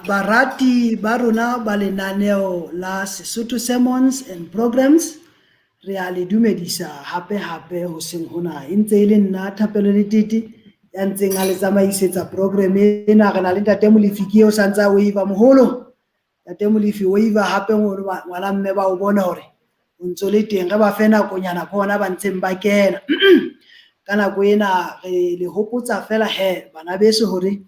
Barati ba rona ba lenaneo la Sesotho Sermons and Programs re a le dumedisa hape hoseng hona e ntse e le nna Thapelo Letiti ya ntseng a le tsamaisetsa program ena. Re na le Ntate Molefi ke o sa ntse a waiva moholo. Ntate Molefi waiva hape ngwana mme ba o bona hore o ntso le teng, re ba fe nakonyana bona ba ntseng ba kena ka nako ena. Re le hopotsa fela bana beso hore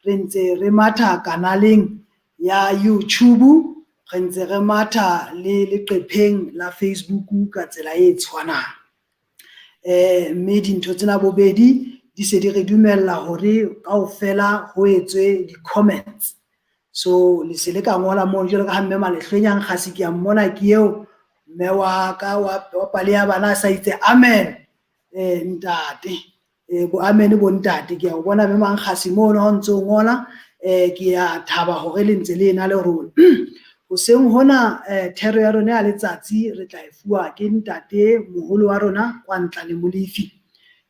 re ntse re matha kanaleng ya YouTube, re ntse re matha le leqepheng la Facebook ka tsela e tshwanang. Mme dintho tsena bobedi di se di re dumella hore kaofela ho etswe di-comments. So le se le ka ngola moo jwalo ka ha mme Malehlwenyang kgasi ke a mmona ke eo mme wa ka wa pale ya bana sa itse amen. Ntate bo amen bo ntate ke a o bona mme Mangkgasi mono ho ntso ngola. Ke a thaba hore le ntse le ena le rona hoseng hona. Thero ya rona ya letsatsi re tla e fuwa ke ntate moholo wa rona kwa Ntla le Molefi.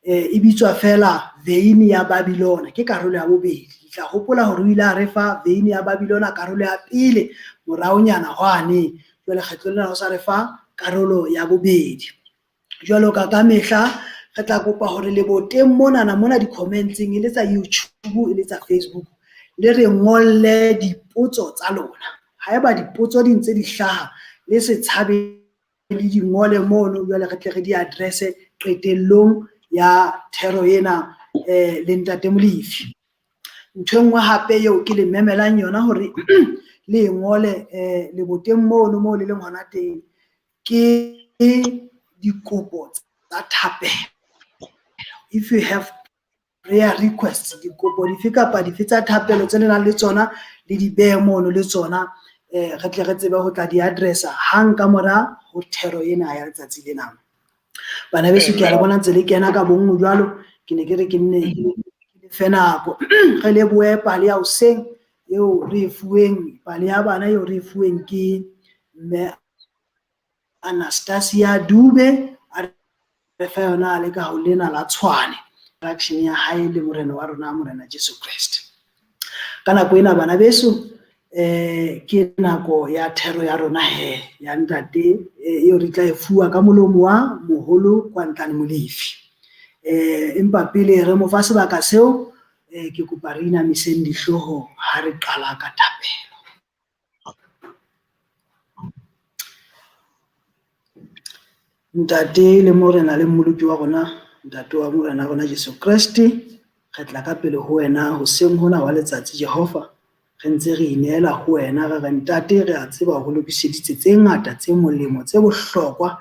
E bitswa fela Veini ya Babilona, ke karolo ya bobedi. Tla hopola hore o ile a re fa Veini ya Babilona karolo ya pele moraonyana hwane, jwale kgetlo lena o sa re fa karolo ya bobedi. Jwalo ka mehla re tla kopa hore le boteng mona di-comments-eng, e le tsa YouTube e le tsa Facebook, le re ngolle dipotso tsa lona. Haeba dipotso di ntse di hlaha, le se tshabe le di ngole mono, jwale re tle re di address qetellong ya thero ena le Ntate Molefi. Ntho enngwe hape eo ke le memelang yona hore le ngole le boteng mono moo le leng hona teng, ke dikopo tsa thapelo. If you have prayer requests, dikopo dife kapa dife tsa thapelo tse nang le tsona, le di behe mono le tsona, re tle re tsebe ho tla di addressa hang ka mora ho thero ena ya letsatsi lena. Bana beso ke a le bona ntse le kena ka bonngwe jwalo, ke ne ke re ke nne le fe nako re lebohe pale ya hoseng eo re e fuweng, pale ya bana eo re e fuweng ke mme Anastasia Dube a re fa yona le ka ho lena la Tshwane, action ya hae le morena wa rona morena Jesu Kriste. Ka nako ena bana beso ke nako ya thero ya rona ya ntate eo re tla e fuwa ka molomo wa moholo kwa Ntla le Molefi. Empa pele re mo fa sebaka seo, ke kopa re inamiseng dihloho ha re qala ka thapelo. Ntate le morena le mmoloki wa rona, ntate wa morena rona Jesu Kriste, re tla ka pele ho wena hoseng hona wa letsatsi Jehova. Re ntse re inela ho wena re ntate, re a tseba ho lokiseditse tse ngata tse molemo tse bohlokwa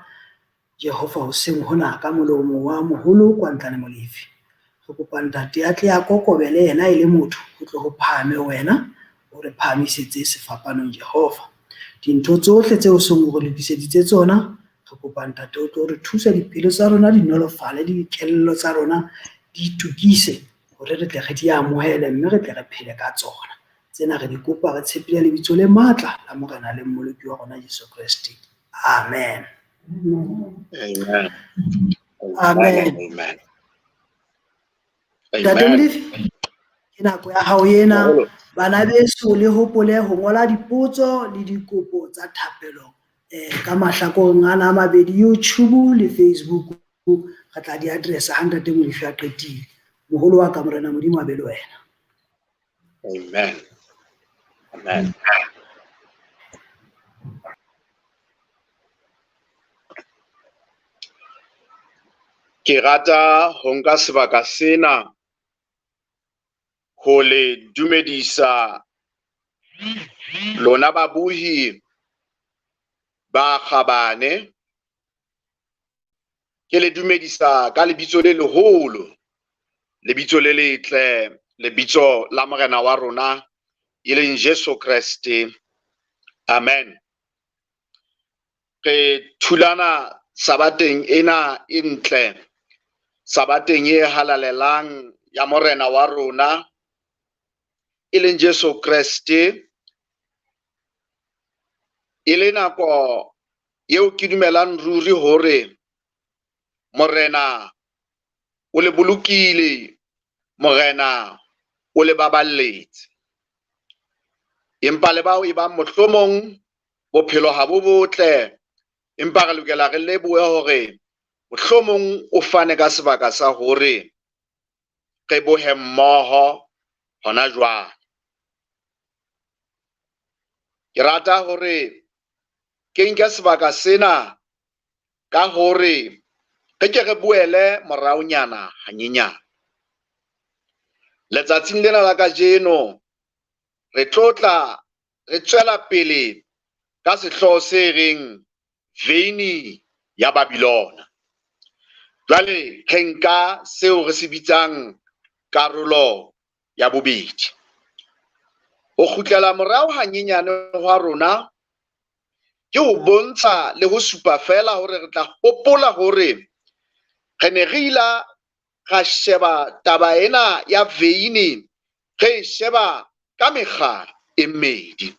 Jehova hoseng hona ka molomo wa moholo kwa Ntla le Molefi. Re kopa ntate a tle a kokobele yena e le motho ho tlo ho phahame wena o re phahamisetse sefapanong Jehova. Dintho tsohle tseo seng o re lokiseditse tsona, re kopa ntate o tlo re thusa dipelo tsa rona di nolofale, di kelello tsa rona di itukise hore re tle re di amohele, mme re tle re phele ka tsona. Tsena re di kopa re tshepile lebitso le matla la morena le mmoloki wa rona Jesu Kriste. Amen. Amen. Amen. Amen. Ntate Molefi, ke nako ya hao ena. Bana beso le hopole ho ngola dipotso le dikopo tsa thapelo ka mahlakoreng ana a mabedi, YouTube le Facebook. Re tla di addressa ha Ntate Molefi a qetile. Moholo wa ka morena Modimo a be le wena. Amen. Amen. Ke rata ho nka sebaka sena ho le dumedisa lona babuhi ba Kgabane. Ke le dumedisa ka lebitso le leholo, lebitso le letle, lebitso la morena wa rona e leng Jesu Kriste. Amen. Re thulana sabateng ena e ntle, sabateng e halalelang ya morena wa rona e leng Jesu Kriste. E le nako eo ke dumelang ruri hore morena o le bolokile, morena o le baballetse. empa le bao e bang mohlomong bophelo ha bo botle, empa re lokela re lebohe hore mohlomong o fane ka sebaka sa hore re bohe mmoho hona jwale. Ke rata hore ke nke sebaka sena ka hore re ke re buele moraonyana hanyenyana. Letsatsing lena la kajeno re tlotla re tswela pele ka sehloho se reng veini ya Babilona. Jwale re nka seo re se bitsang karolo ya bobedi. Ho kgutlela morao hanyenyane hwa rona ke ho bontsha le ho supa fela hore re tla hopola hore re ne re ila ra sheba taba ena ya veini, re sheba ka mekga e mmedi.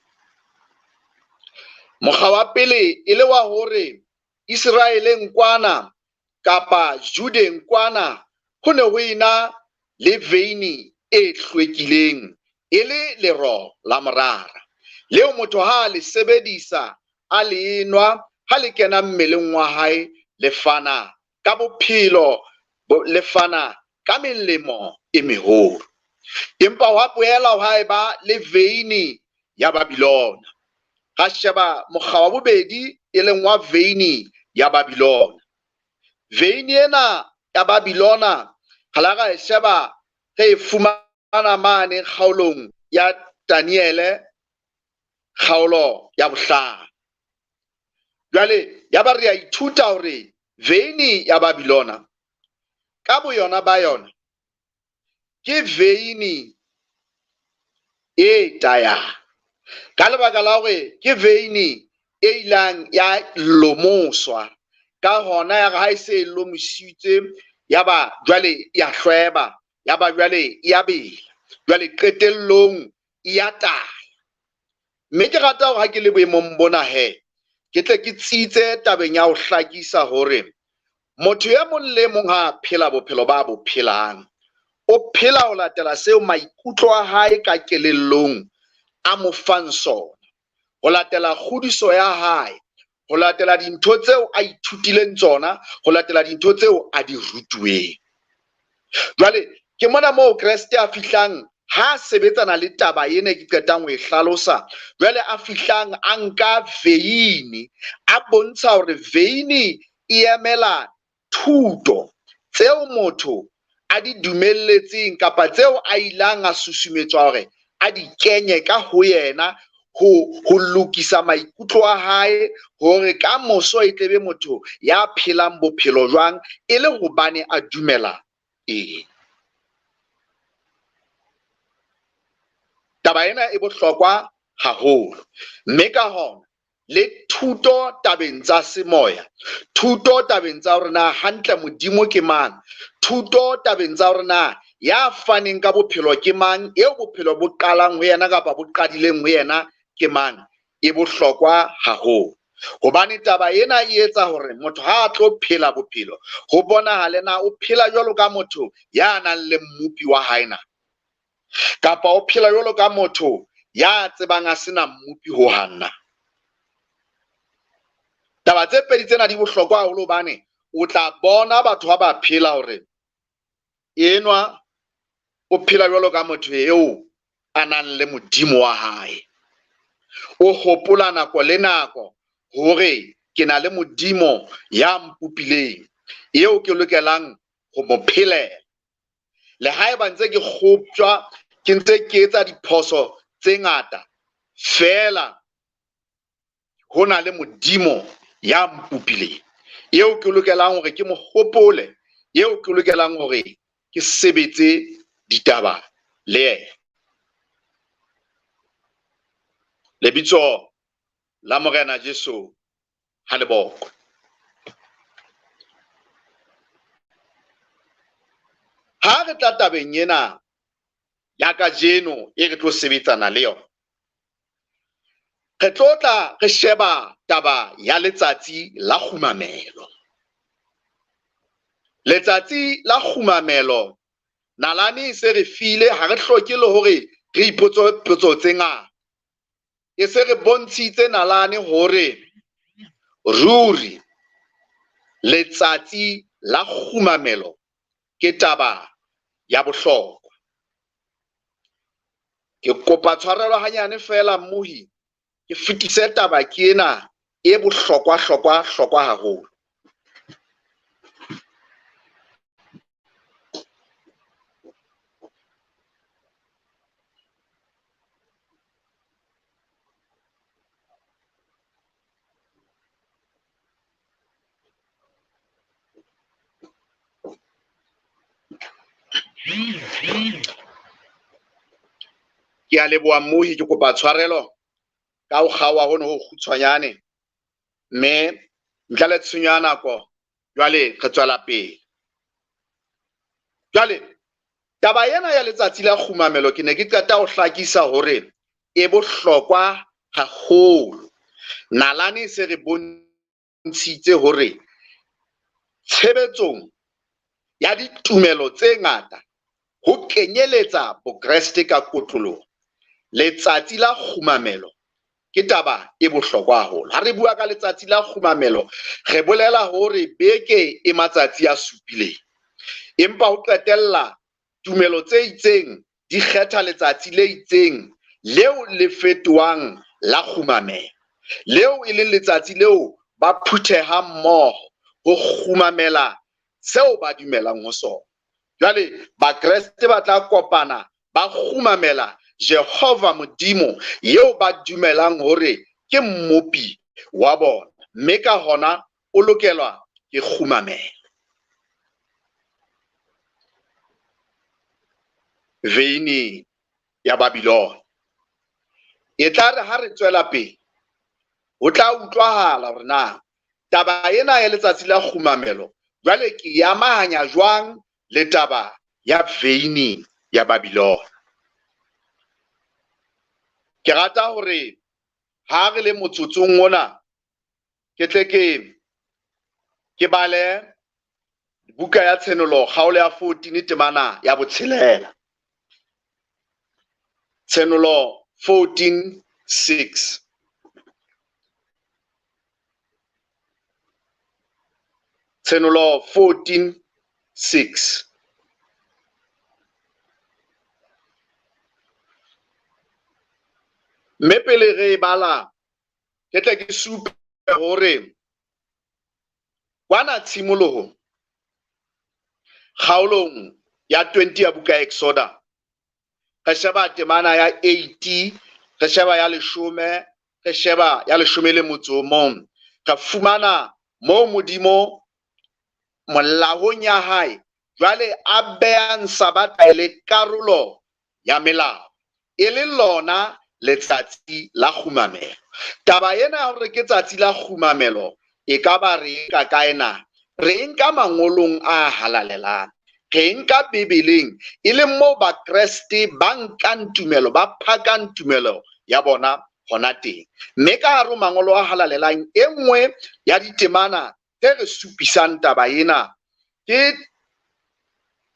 Mokgwa wa pele e le wa hore Israeleng kwana kapa Judeng kwana ho ne ho ena le veini e hlwekileng e le lero la morara leo motho ha le sebedisa a le enwa ha le kena mmeleng wa hae le fana ka bophelo, le fana ka melemo e meholo. Empa wa boela ha eba le veini ya Babilona. Ga sheba mokgwa wa bobedi e leng wa veini ya Babilona. Veini ena ya Babilona ha la ga sheba re fumana mane kgaolong ya Daniele, kgaolo ya 5. Jwale ya ba re a ithuta hore veini ya Babilona ka boyona ba yona ke veini e tayang, ka lebaka la hore ke veini e ilang ya lomoswa ka hona ya ha e se lomisitswe ya ba jwale ya hlweba, ya ba jwale ya bela, jwale qetellong ya taya. Mme ke rata hore ha ke le boemong bona he ke tle ke tsitse tabeng ya ho hlakisa hore motho ya mong le mong ha phela bophelo ba bo phelang, o phela ho latela seo maikutlo a hae ka kelellong a mo fang sona, ho latela kgodiso ya hae, ho latela dintho tseo a ithutileng tsona, ho latela dintho tseo a di rutuweng. Jwale ke mona moo Kreste a fihlang ha sebetsana le taba ena ke qetang ho e hlalosa, jwale a fihlang a nka veini a bontsha hore veini e emela thuto tseo motho a di dumelletseng kapa tseo a ilang a susumetswa hore a di kenye ka ho yena ho lokisa maikutlo a hae hore ka moso e tlebe motho ya phelang bophelo jwang e le hobane a dumela eng. Taba ena e bohlokwa haholo, mme ka hona le thuto tabeng tsa semoya, thuto tabeng tsa hore na hantle Modimo ke mang, thuto tabeng tsa hore na ya faneng ka bophelo ke mang, eo bophelo bo qalang ho yena kapa bo qadileng ho yena ke mang, e bohlokwa haholo. Hobane taba ena e etsa hore motho ha a tlo phela bophelo ho bonahale na o phela jwalo ka motho ya nang le mmupi wa hae na, kapa o phela jwalo ka motho ya tsebang a sena mmupi ho hanna. Taba tse pedi tsena di bohlokwa haholo hobane o tla bona batho ha ba phela hore enwa o phela jwalo ka motho eo a nang le Modimo wa hae. O hopola nako le nako hore ke na le Modimo ya mpupileng eo ke lokelang ho mo phelela. Le haeba ntse ke kgopjwa ke ntse ke etsa diphoso tse ngata, fela ho na le Modimo ya mpupileng eo ke lokelang hore ke mo hopole, eo ke lokelang hore ke sebetse ditaba le yena. Lebitso la Morena Jesu ha le bokwe. Ha re tla tabeng ena ya kajeno e re tlo sebetsana le yona, re tlo tla re sheba taba ya letsatsi la kgumamelo. Letsatsi la kgumamelo nalane se re file, ha re hloke le hore re ipotse potso tse ngata. e se re bontshitse nalane hore ruri letsatsi la khumamelo ke taba ya bohlokwa. Ke kopa tshwarelo hanyane fela mmuhi ke fetise taba ke ena e bohlokwa haholo. Ke a leboha mmuhi, ke kopa tshwarelo ka ho kgawa hono ho kgutshwanyane, mme ntle le tshenyo ya nako jwale re tswela pele. Jwale taba ena ya letsatsi la khumamelo ke ne ke qeta ho hlakisa hore e bohlokwa haholo. Nalane se re bontshitse hore tshebetsong ya ditumelo tse ngata ho kenyeletsa Bokreste ka kotloloho, letsatsi la khumamelo ke taba e bohlokwa haholo. Ha re bua ka letsatsi la khumamelo, re bolela hore beke e matsatsi a supileng, empa ho qetella tumelo tse itseng di kgetha letsatsi le itseng leo le fetohang la khumamelo, leo e leng letsatsi leo ba phutehang mmoho ho khumamela seo ba dumelang ho sona. Jwale Bakreste ba tla kopana ba khumamela Jehova Modimo yeo ba dumelang hore ke mmopi wa bona, mme ka hona o lokelwa ke khumamelo. Veini ya Babilone e tla re ha re tswela pele ho tla utlwahala hore na taba ena ya letsatsi la khumamelo jwale ke yamahanya jwang le taba ya veini ya Babilone. Ke rata hore ha re le motsotsong mona ke tle ke bale buka ya tshenolo kgaolo ya 14 temana ya botshelela. Tshenolo 14:6. Tshenolo 14:6. Mme pele re bala ke tle ke supe hore kwana tshimoloho kgaolong ya 20 ya buka Exoda re sheba temana ya 80, re sheba ya 10, re sheba ya 11, ka fumana mo Modimo molaong ya hae jwale a behang Sabata le karolo ya melao e le lona letsatsi la khumamelo. Taba ena ya hore ke tsatsi la khumamelo e ka ba re ka kaena re nka mangolong a halalelang, re nka Bibeleng e le mo Bakreste ba nkang tumelo, ba phakang tumelo ya bona hona teng. Mme ka hare mangolo a halalelang e nngwe ya ditemana tse re supisang taba ena ke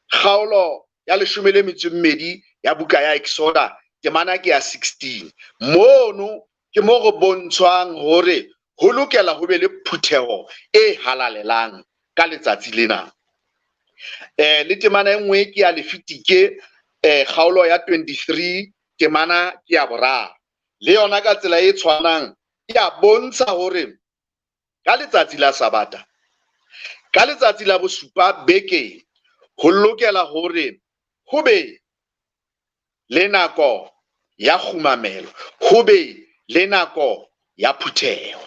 kgaolo ya 12 ya buka ya Exoda, temana ke ya 16. Mono ke mo go bontshwang hore ho lokela ho be le phutheho e halalelang ka letsatsi lena. Le temana e nngwe ke ya Lefitike kgaolo ya 23, temana ke ya 3. Le yona ka tsela e tshwanang ya bontsha hore ka letsatsi la Sabata, ka letsatsi la bosupa beke, ho lokela hore ho be le nako ya khumamelo, ho be le nako ya phutheho.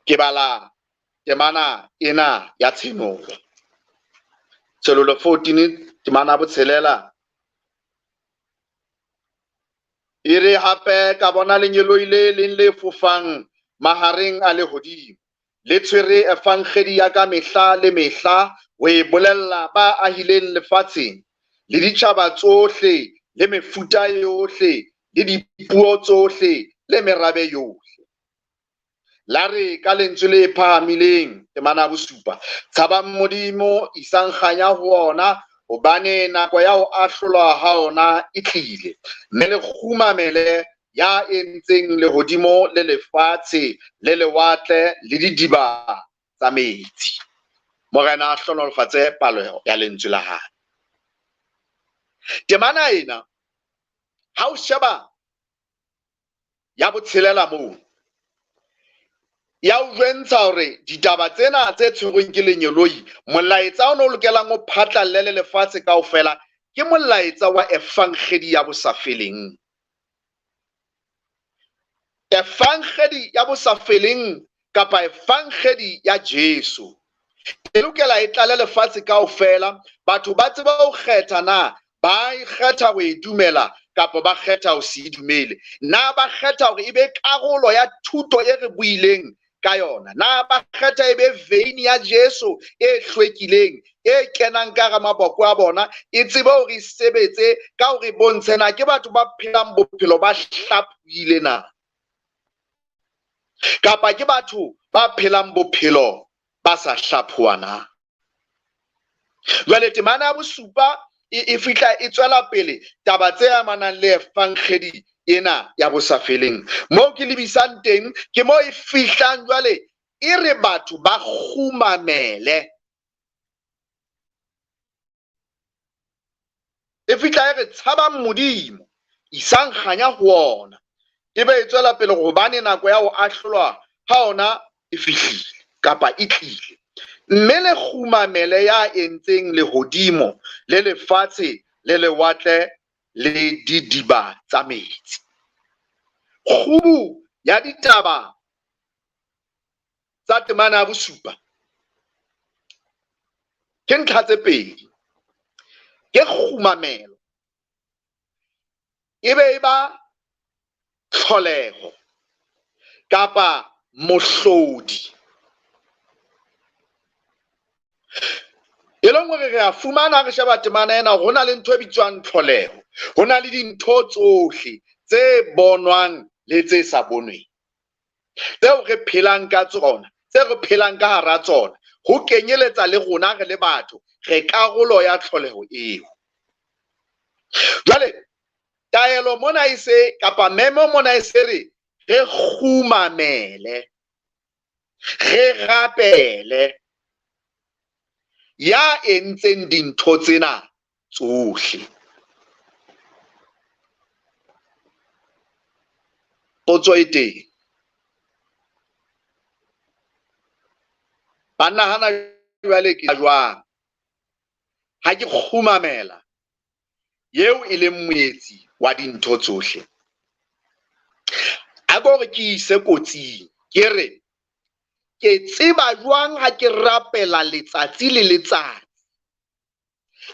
Ke bala temana ena ya tshenolo. Tshenolo 14 temana botshelela e re hape ka bona lenyelo ile leng le fofang mahareng a lehodimo, le tshwere efangedi ya ka mehla le mehla ho e bolella ba ahileng lefatsheng le ditjhaba tsohle le mefuta yohle le dipuo tsohle le merabe yohle. La re ka lentswe le phahamileng temana bosupa, tshaba Modimo isankganya ho ona, hobane nako ya ho ahlolwa ha ona e tlile, mme le khumamele ya entseng lehodimo le lefatshe le lewatle le didiba tsa metsi. Morena a hlonolofatse palo ya lentswe la hae. Temana ena ha o sheba ya botshelela moo ya o jwentsha hore ditaba tsena tse tshwerweng ke lenyoloi, molaetsa o no lokelang o phatlallele lefatshe kaofela ke molaetsa wa efangedi ya bosafeleng. Efangedi ya bosafeleng kapa efangedi ya Jesu e lokela e tlale lefatshe kaofela. Batho ba tseba ho kgetha na ba ikgetha ho e dumela kapa ba kgetha ho se dumele, na ba kgetha hore e be karolo ya thuto e re buileng ka yona, na ba kgetha e be veini ya Jesu e hlwekileng e kenang ka hara maboko a bona, e tsebe hore e sebetse ka hore bontshe na ke batho ba phelang bophelo ba hlaphuile na, kapa ke batho ba phelang bophelo ba sa hlaphuwana. Jwale temana ya bosupa e fihla e tswela pele taba tse amanang le efangedi ena ya bosafeleng. Moo ke lebisang teng ke moo e fihlang jwale e re batho ba kgumamele, e fihla e re tshabang Modimo isang kganya ho ona, e be e tswela pele hobane nako ya ho ahlolwa ha ona e fihlile kapa e tlile. Mme le kgumamele ya entseng lehodimo le lefatshe le lewatle le didiba tsa metsi. Kgubu ya ditaba tsa temana ya bosupa ke ntlha tse pedi, ke kgumamelo e be e ba tlholeho kapa mohlodi. E leng hore re a fumana re sheba temana ena, ho na le ntho e bitswang tlholeho, ho na le dintho tsohle tse bonwang le tse sa bonweng, tseo re phelang ka tsona, tse re phelang ka hara tsona, ho kenyeletsa le rona re le batho, re karolo ya tlholeho eo. Jwale taelo mona e se kapa memo mona e se re kgumamele, re rapele ya entseng dintho tsena tsohle. Potso e teng, ba nahana jwale ke jwang ha ke kgumamela eo e leng moetsi wa dintho tsohle? A gore ke ise kotsing, ke re ke tseba jwang ha ke rapela letsatsi le letsatsi,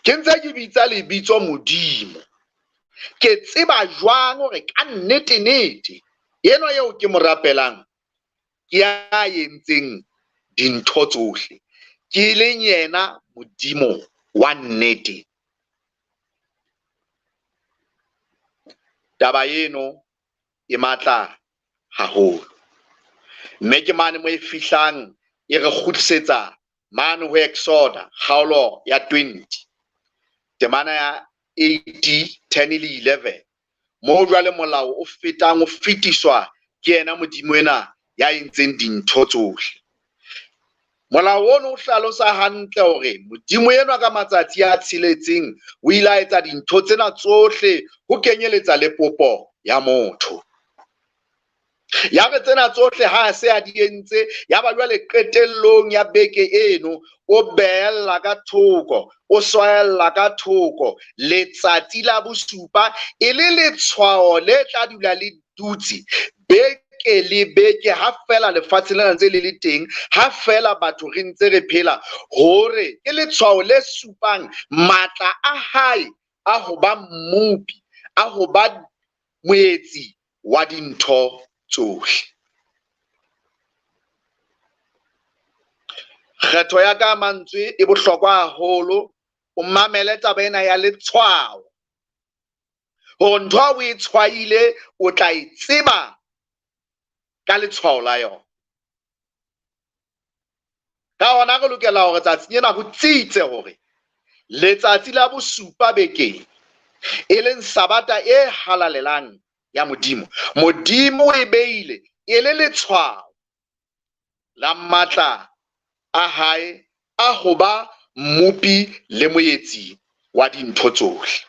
ke ntse ke bitsa lebitso Modimo, ke tseba jwang hore ka nnete nnete eno eo ke mo rapelang ke ya entseng dintho tsohle, ke leng yena Modimo wa nnete. Taba eno e matla haholo, mme ke mane mo e fihlang e re kgutlisetsa mane ho Exoda kgaolo ya 20 temana ya 80, 10 le 11, moo jwale molao o fetang o fetiswa ke yena Modimo ena ya entseng dintho tsohle. Molao ono o hlalosa hantle hore Modimo enwa ka matsatsi a tsheletseng o ile a etsa dintho tsena tsohle, ho kenyeletsa le popo ya motho. Ya re tsena tsohle ha se a di entse, ya ba jwale qetellong ya beke eno o behella ka thoko, o swahella ka thoko letsatsi la bosupa e le letshwao le tla dula le dutse beke le beke, ha fela lefatshe lena ntse le le teng, ha fela batho re ntse re phela, hore ke letshwao le supang matla a hae a ho ba mmupi, a ho ba moetsi wa dintho tsohle. Kgetho ya ka mantswe e bohlokwa haholo, o mamele taba ena ya letshwao, hore ntho o e tshwaile o tla e tseba ka letshwao la yona. Ka hona re lokela hore tsatsing ena ho tsitse hore letsatsi la bosupa bekeng, e leng sabata e halalelang ya modimo. Modimo o e beile e le letshwao la matla a hae a ho ba mmupi le moetsi wa dintho tsohle.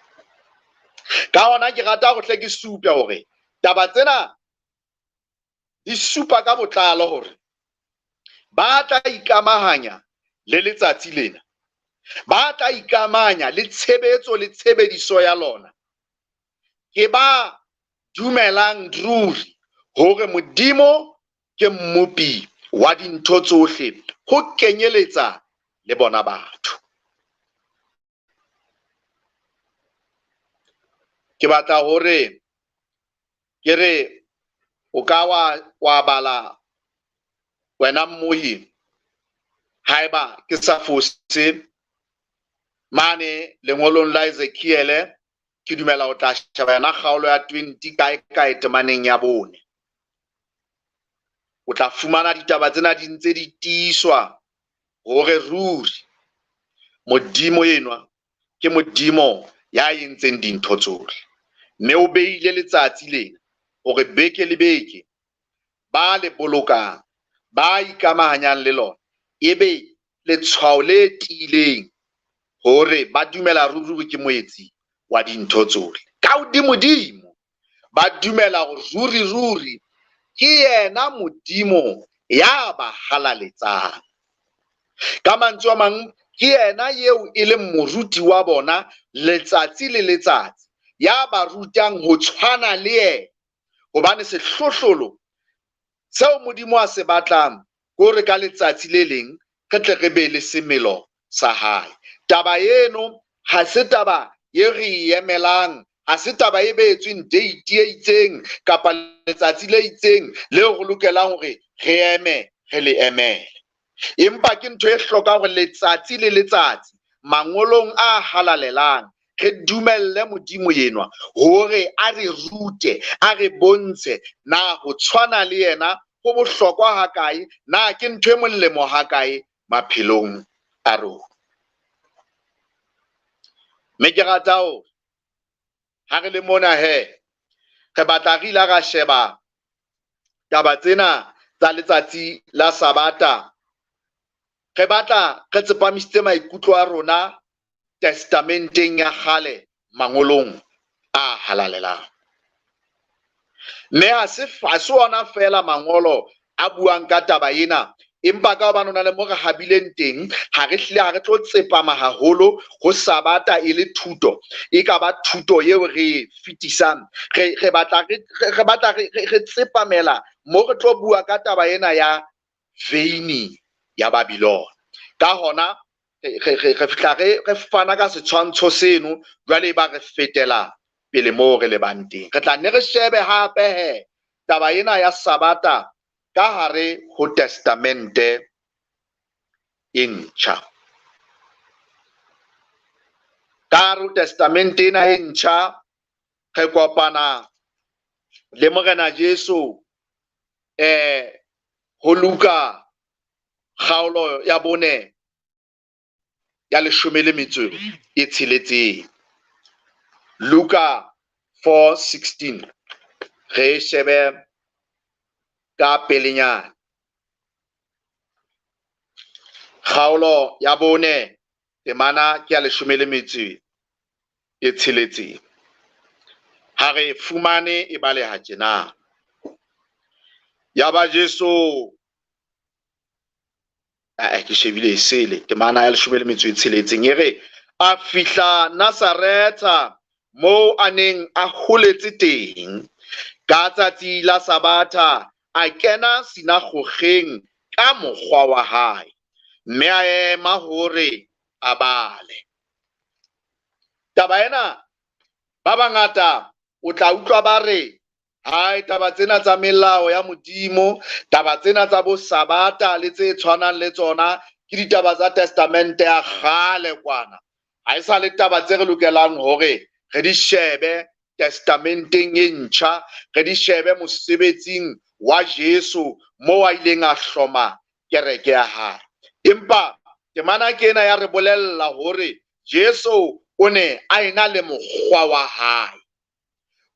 Ka hona ke rata go hle ke supe hore taba tsena di supa ka botlalo hore ba tla ikamahanya le letsatsi lena, ba tla ikamahanya le tshebetso le tshebediso ya lona, ke ba dumelang ruri hore modimo ke mmupi wa dintho tsohle ho kenyeletsa le bona batho. Ke batla hore ke re o ka wa bala wena mmohi haeba ke sa fose mane lengolong la Ezekiel, ke dumela o tla sheba yona kgaolo ya 20 kae temaneng ya 4. O tla fumana ditaba tsena di ntse di tiiswa hore ruri modimo enwa ke modimo ya entseng dintho tsohle, mme o beile letsatsi lena hore beke le beke ba le bolokang, ba ikamahanyang le lona, ebe letshwao le tiileng hore ba dumela ruri ke moetsi wa dintho tsohle. Ka hodimodimo ba dumela hore ruri ke yena modimo ya ba halaletsang. Ka mantswe a mang, ke yena eo e leng moruti wa bona letsatsi le letsatsi, ya ba rutang ho tshwana le yena, hobane sehlohlolo seo modimo a se batlang hore ka letsatsi le leng re tle re be le semelo sa hae. Taba eno ha se taba e re emelang, ha se taba e beetsweng date e itseng kapa letsatsi le itseng leo re lokelang hore re eme re le emele. Empa ke ntho e hloka hore letsatsi le letsatsi mangolong a halalelang re dumelle modimo enwa hore a re rute, a re bontshe na ho tshwana le yena ho bohlokwa ha kae, na ke ntho e molemo ha kae maphelong a rona. Me ke rata hore ha re le mona he, re batla re ila ra sheba taba tsena tsa letsatsi la Sabata, re batla re tsepamisitse maikutlo a rona testamenteng ya kgale mangolong a halalelang. Mme ha se ona fela mangolo a buang ka taba ena, empa ka hobane hona le mo re habileng teng, ha re tlo tsepama haholo ho Sabata e le thuto, e ka ba thuto eo re fetisang. Re batla re tsepamela mo re tlo bua ka taba ena ya veini ya Babylon. Ka hona re fana ka setshwantsho seno, jwale ba re fetela pele moo re lebang teng. Re tla nne re shebe hape he taba ena ya Sabata ka hare ho testamente e ntjha. Ka hare ho testamente ena e ntjha re kopana le Morena Jesu ho Luka kgaolo ya 4 ya 16. Luka 4:16 re shebe ka pelenyana. Kgaolo ya 4 temana ke ya 16. Ha re fumane e baleha tjena. Ya ba Jesu ke shebile sele temana ya 16 e re a fihla Nazareta mo a neng a holetse teng. Ka tsatsi la Sabata a kena sinagogeng ka mokgwa wa hae, mme a ema hore a bale. Taba ena ba bangata o tla utlwa ba re hai taba tsena tsa melao ya modimo, taba tsena tsa bo Sabata le tse tshwanang le tsona ke ditaba tsa testamente ya kgale kwana. Ha e sa le taba tse re lokelang hore re di shebe testamenteng e ntjha, re di shebe mosebetsing wa Jesu moo a ileng a hloma kereke ya hae. Empa temana ke ena ya re bolella hore Jesu o ne a ena le mokgwa wa hae,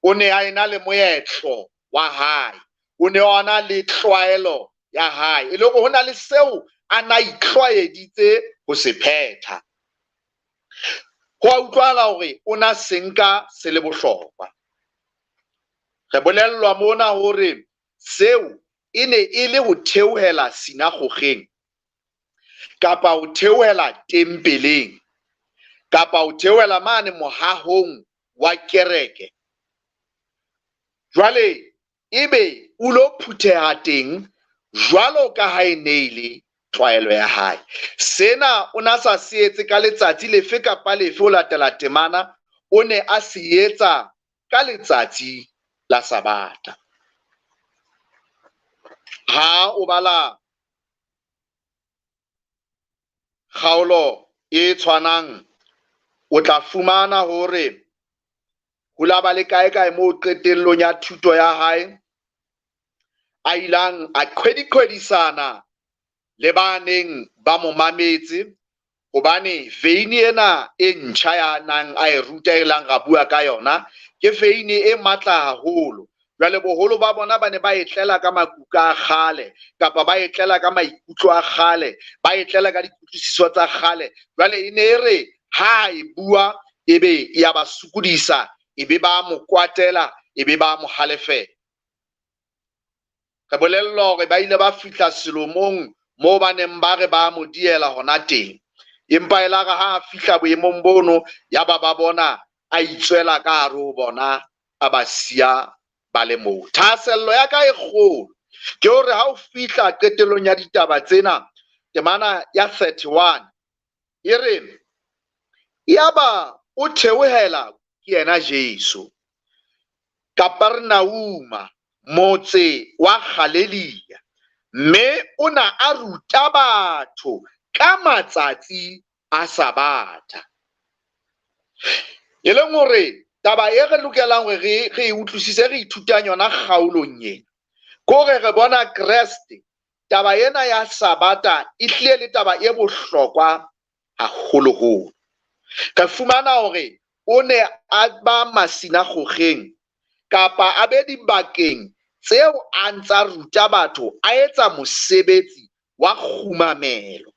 o ne a ena le moetlo wa hae, o ne a na le tlwaelo ya hae, e le go hona le seo a na itlwaeditse ho se phetha. Ho a utlwala hore o na senka se le bohlokwa. Re bolellwa mona hore seo e ne e le ho theohela sinagogeng, kapa ho theohela tempeleng, kapa ho theohela mane mohahong wa kereke. Jwale ebe o lo phutheha teng jwalo ka ha e ne le tlwaelo ya hae. Sena o na sa se etse ka letsatsi lefe kapa lefe ho latela temana, o ne a se etsa ka letsatsi la Sabata. Ha o bala kgaolo e tshwanang, o tla fumana hore ho la ba le kae moo qetellong ya thuto ya hae a ilang a qhwediqhwedisana le baneng ba mo mametse, hobane veini ena e ntjha ya nang a e ruta e lang ra bua ka yona ke veini e matla haholo. Jwale boholo ba bona ba ne ba etlela ka makuka a kgale, kapa ba etlela ka maikutlo a kgale, ba etlela ka dikutlwisiso tsa kgale. Jwale e ne e re ha e bua ebe ya ba sokodisa, ebe ba mo kwatela, ebe ba mo halefela. Re bolellwa hore ba ile ba fihla selomong moo ba neng ba re ba mo diela hona teng, empa e la re ha a fihla boemong bono ya ba bona a itswela ka hare ho bona, a ba siya ba le moo. Thahasello ya ka e kgolo ke hore ha o fihla qetellong ya ditaba tsena, temana ya 31 e re yaba o theohela ke yena Jesu Kapernauma, motse wa Galileya, mme o na a ruta batho ka matsatsi a Sabata. E leng hore taba e re lokelang hore re e utlwisise, re ithutang yona kgaolong ena, ke hore re bona Kreste, taba ena ya Sabata e hlile le taba e bohlokwa haholoholo. Re fumana hore o ne a ba masinagogeng kapa a be dibakeng tseo a ntsa ruta batho, a etsa mosebetsi wa kgumamelo,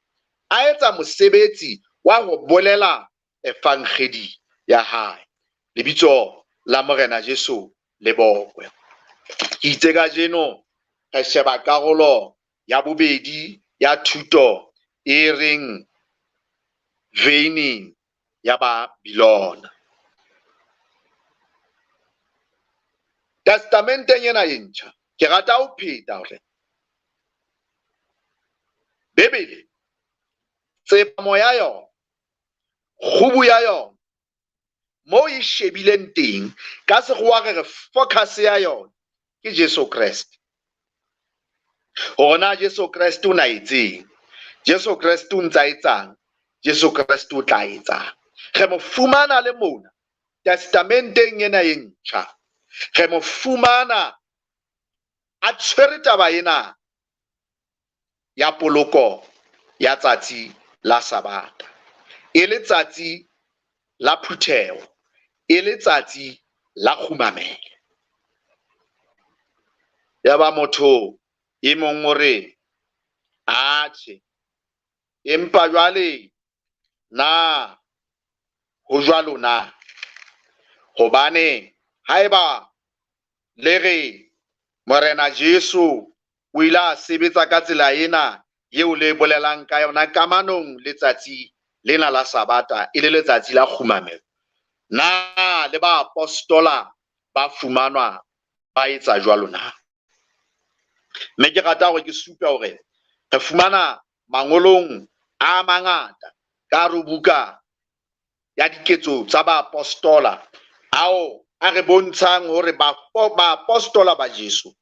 a etsa mosebetsi wa ho bolela evangeli ya hae. Lebitso la Morena Jesu le bokwe. Ke itse ka jeno re sheba karolo ya bobedi ya thuto e reng veini ya Babilona. Testamenteng ena e ntjha ke rata ho pheta hore Bebele, tsepamo ya yona, kgubu ya yona, moo e shebileng teng ka sekgowa re focus ya yona ke Jesu Kreste. Hore na Jesu Kreste o na etseng, Jesu Kreste o ntsa etsang, Jesu Kreste o tla etsang. Re mo fumana le mona testamenteng ena e ntjha, re mo fumana a tshwere taba ena ya poloko ya tsatsi la Sabata, e le tsatsi la phutheho, e le tsatsi la kgumamelo. Ya ba motho e mong hore atjhe, empa jwale na ho jwalo na, hobane haeba le re Morena Jesu o ile a sebetsa ka tsela ena eo le bolelang ka yona kamanong letsatsi lena la Sabata e le letsatsi la kgumamelo, na le ba apostola ba fumanwa ba etsa jwalo na? Mme ke rata hore ke supa hore re fumana mangolong a mangata ka rubuka ya diketso tsa ba apostola ao a re bontshang hore ba apostola ba Jesu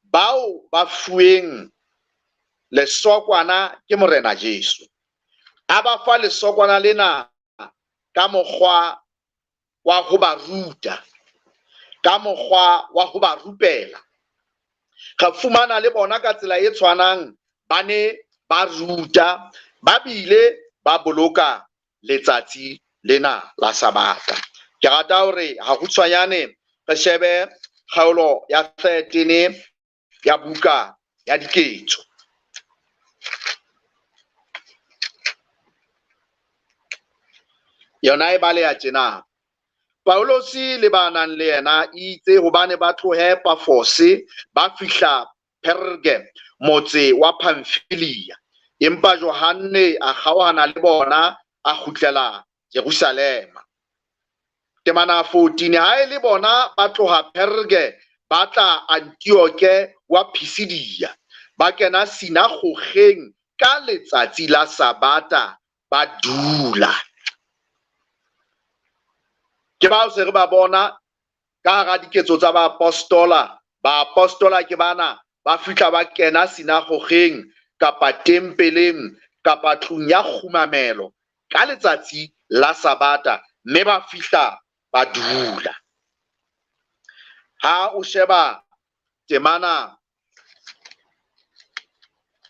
bao ba fueng lesokwana ke Morena Jesu, a ba fa lesokwana lena ka mokgwa wa ho ba ruta, ka mokgwa wa ho ba rupela. Re fumana le bona ka tsela e tshwanang ba ne ba ruta, ba bile ba boloka letsatsi lena la Sabata. ke rata hore ha go tshwanyane re shebe kgaolo ya 13 ya buka ya Diketso. Yona e baleha tjena. Paulosi le ba nang le yena itse hobane ba tlohe Pafose ba fihla Perge, motse wa Pamfilia, empa Johanne a kgaohana le bona a kgutlela Jerusalema. Temana 14 ha e le bona ba tloha Perge ba tla Antioke wa Pisidia, ba kena sinagogeng ka letsatsi la Sabata ba dula. Ke ba se re ba bona ka hara Diketso tsa Baapostola ke bana ba fihla ba kena sinagogeng kapa tempeleng kapa tlung ya kgumamelo ka letsatsi la Sabata, mme ba fihla ba dula. Ha o sheba temana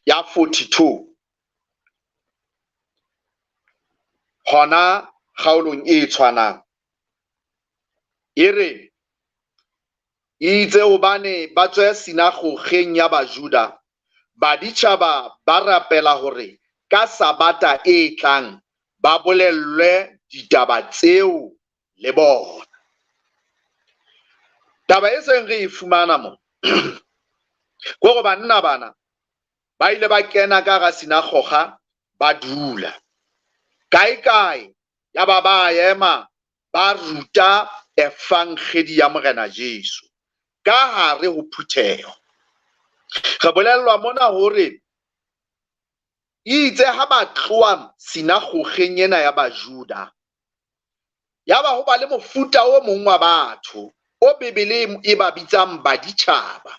ya 42 hona kgaolong e tshwanang ere itse hobane ba tswe sinagogeng ya Bajuda, baditjhaba ba rapela hore ka Sabata e tlang ba bolellwe ditaba tseo le bona. Taba e seng re e fumana mo ko go banna bana ba ile ba kena ka ga sinagoga ba dula kae ya ba ema ba ruta efangedi ya Morena Jesu ka hare ho phutheho. Re bolellwa mona hore itse ha ba tloa sinagogeng ena ya Bajuda, ya ba ho ba le mofuta o mong wa batho o Bebele e ba bitsang baditjhaba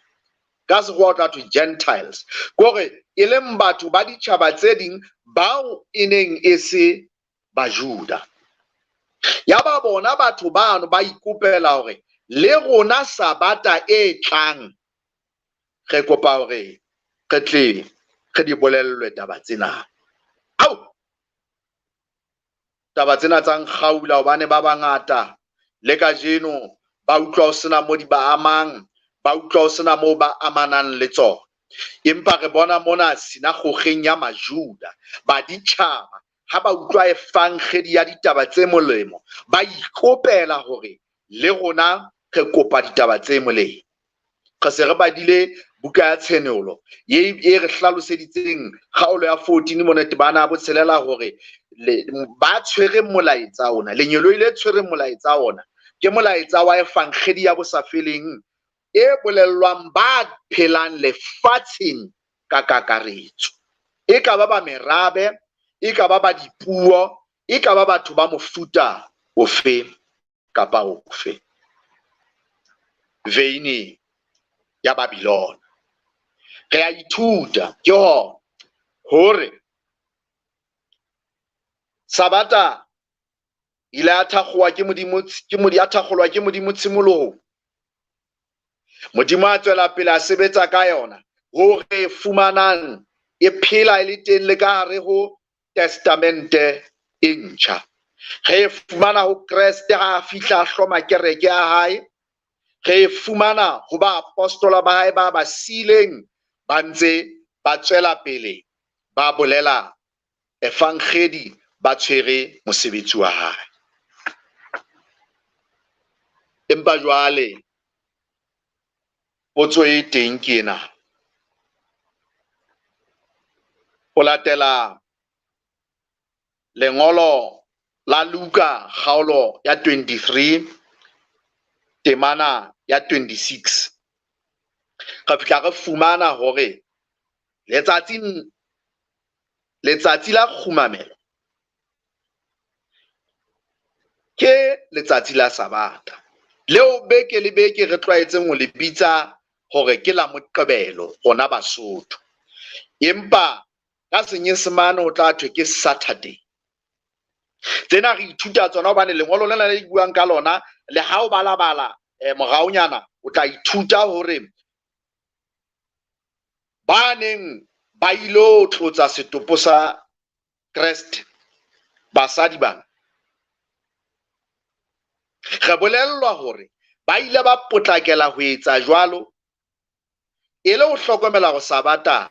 ka sekgowa tla to Gentiles, kore e leng batho ba ditjhaba tse ding bao e neng e se Bajuda. Ya ba bona batho bano ba ikopela hore le rona Sabata e tlang re kopa hore re tle re di bolellwe taba tsena. Au, taba tsena tsa nkgaula hobane ba bangata le kajeno ba utlwa ho sena mo di ba amang, ba utlwa ho sena moo ba amanang le tsona. Empa re bona mona sinagogeng ya Majuda, baditjhaba ha ba utlwa efangedi ya ditaba tse molemo, ba ikopela hore le rona re kopa ditaba tse molemo. Re se re badile buka ya tshenolo e re hlaloseditseng kgaolo ya 14 monete bana bo tshelela hore ba tshwere molaetsa ona, lenyelo ile tshwere molaetsa ona ke molaetsa wa efangedi ya bosafeleng e bolellwang ba phelang lefatsheng ka kakaretso, e ka ba merabe, e ka ba dipuo, e ka ba batho ba mofuta ofe kapa ofe. Veini ya Babilona re a ithuta ke hore Sabata ile a thakgolwa ke Modimo tshimolohong. Modimo a tswela pele a sebetsa ka yona hore fumanang e phela e le teng le ka hare ho testamente e ntjha. Re fumana ho Kreste ha a fihla a hloma kereke ya hae. Re fumana ho ba apostola ba hae ba sileng ba ntse ba tswela pele ba bolela efangedi, ba tshwere mosebetsi wa hae. Empa jwale potso e teng ke ena, o latela lengolo la Luka kgaolo ya 23 temana ya 26, re fihla re fumana hore letsatsi la kgumamelo ke letsatsi la Sabata leo beke le beke re tlwaetseng ho le bitsa hore ke la Moqebelo rona Basotho, empa ka Senyesemane o tla thwe ke Saturday. Tsena re ithuta tsona hobane lengolo lena le buang ka lona le ha o balabala moraonyana o tla ithuta hore ba neng ba ilo tlotsa setopo sa Kreste, basadi bana Re bolellwa hore ba ile ba potlakela ho etsa jwalo e le ho hlokomela go Sabata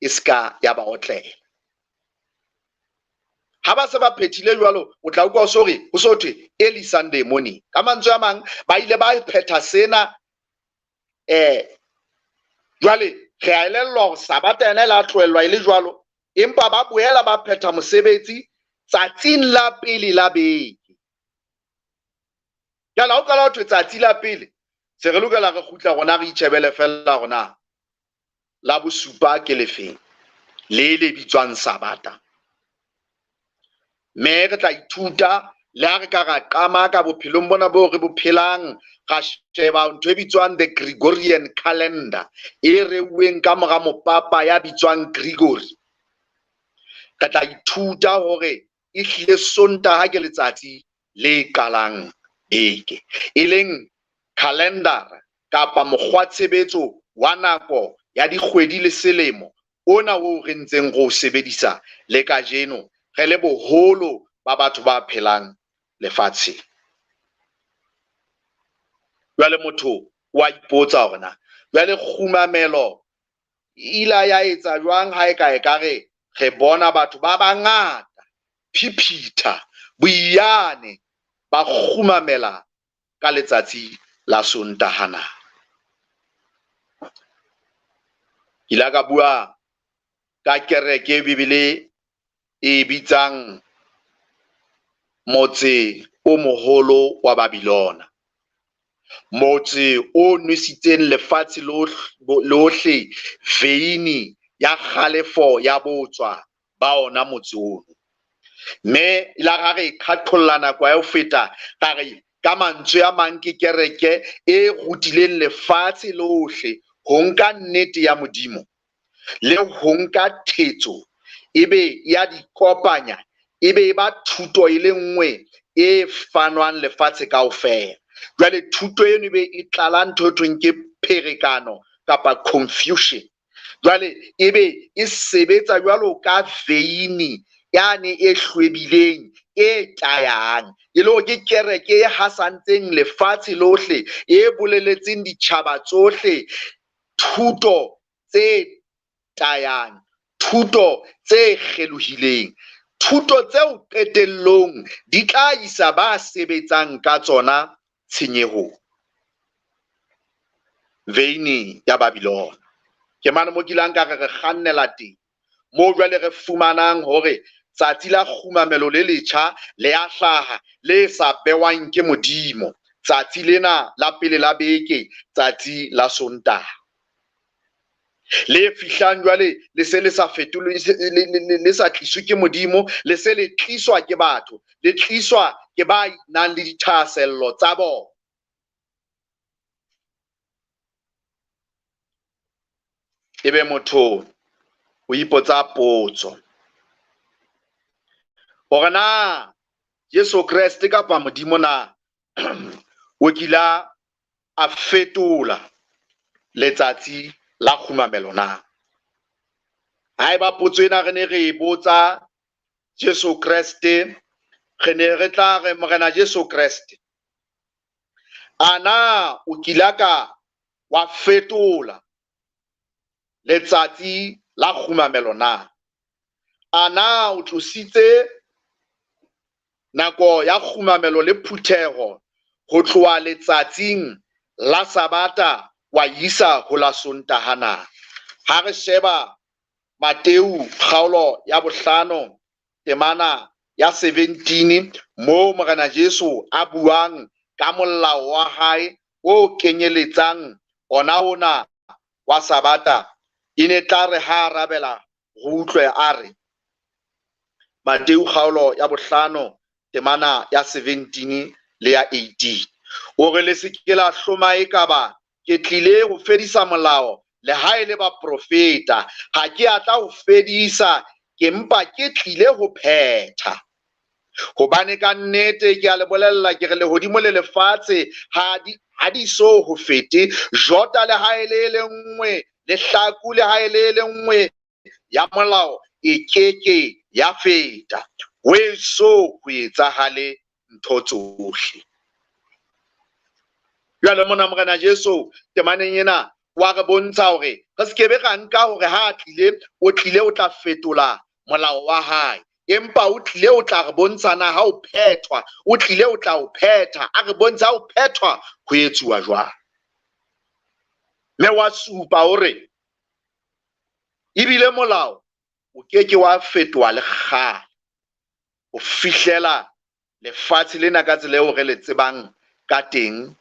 e ska ya ba otlela. Ha ba se ba phethile jwalo o tla utlwa hore ho so thwe early Sunday morning. Ka mantswe a mang ba ile ba phetha sena jwale re a elellwa hore Sabata yena la tlohelwa ile jwalo, empa ba boela ba phetha mosebetsi tsatsing la pele la beke. Jwale ha o qala ho thwe tsatsi la pele, se re lokela re kgutla rona re itjhebele fela rona la bosupa ke lefeng le bitswang Sabata. Me re tla ithuta le ha re ka ra qama ka bophelong bona bo re bophelang, ra sheba ntho e bitswang the Gregorian calendar e reuweng ka mora mopapa ya bitswang Gregory. Re tla ithuta hore e hlile Sontaha ke letsatsi le qalang beke, e leng calendar kapa mokgwa tshebetso wa nako ya dikgwedi le selemo ona o re ntseng go sebedisa le kajeno re le boholo ba batho ba phelang lefatshe. Jwale motho wa ipotsa hore na jwale kgumamelo ila ya etsa jwang ha e ka ekare re bona batho ba bangata phiphitha boiyane ba kgumamela ka letsatsi la Sontahana. Ila ka bua ka kereke Bibele e bitsang motse o moholo wa Babilona, motse o nwisitseng lefatshe lohle veini ya kgalefo ya botswa ba ona motse ono. Me ila ga re khatholla nako ya ho feta ga re ka mantswe a mang ke kereke e rutileng lefatshe lohle ho nka nnete ya Modimo le ho nka thetso ebe ya di kopanya ebe ba thuto e le nngwe e fanwang lefatshe kaofela. Jwale thuto eno ebe e tlala ntho thweng ke pherekano kapa confusion. Jwale ebe e sebetsa jwalo ka veini yane e hlwebileng e tayang, e le ke kereke e hasantseng lefatshe lohle e boleletseng ditjhaba tsohle thuto tse tayang, thuto tse kgelohileng, thuto tseo qetellong di tla isa ba sebetsang ka tsona tshenyehong. Veini ya Babilona ke mane mo kilang ka re kgannela teng, mo jwale re fumanang hore tsatsi la kgumamelo le letjha le a hlaha le sa bewang ke Modimo, tsatsi lena la pele la beke, tsatsi la Sontaha. Le fihlang jwale le se le sa fetolwe, le sa tliswe ke Modimo, le se le tliswa ke batho, le tliswa ke ba nang le dithahasello tsa bona. Ebe motho o ipotsa potso hore na Jesu Kreste kapa Modimo na o kila a fetola letsatsi la kgumamelo na? Haeba potso ena re ne re e botsa Jesu Kreste, re ne re tla re Morena Jesu Kreste, ana o kila ka wa fetola letsatsi la kgumamelo na? Ana o tlositse nako ya kgumamelo le phutheho ho tloha letsatsing la Sabata wa isa ho la Sontahana? Ha re sheba Mateu kgaolo ya 5 temana ya 17 mo Morena Jesu a buang ka molao wa hae o kenyeletsang ona wa Sabata, e ne tla re ha arabela go utlwe a re, Mateu kgaolo ya 5 temana ya 17 le ya 18, o re le se ke la hloma e ka ba ke tlile go fedisa molao le ha e le ba profeta, ha ke atla go fedisa ke mpa ke tlile go phetha. Hobane ka nnete ke a le bolella ke re lehodimo le lefatshe ha di so ho fete, jota le ha e le nngwe, le hlaku le ha e le nngwe ya molao e keke ya feta, weso ho etsahale ntho tsohle. jwale mona morena Jesu temaneng ena wa re bontsha hore re se kebe ga nka hore ha tlile o tla fetola molao wa hae, empa o tlile o tla re bontshana ha o phethwa, o tlile o tla o phetha a re bontsha ha o phethwa ho etsuwa jwang. Mme wa supa hore ebile molao o keke wa fetoha le kgale o fihlela lefatshe lena ka tsela eo re le tsebang ka teng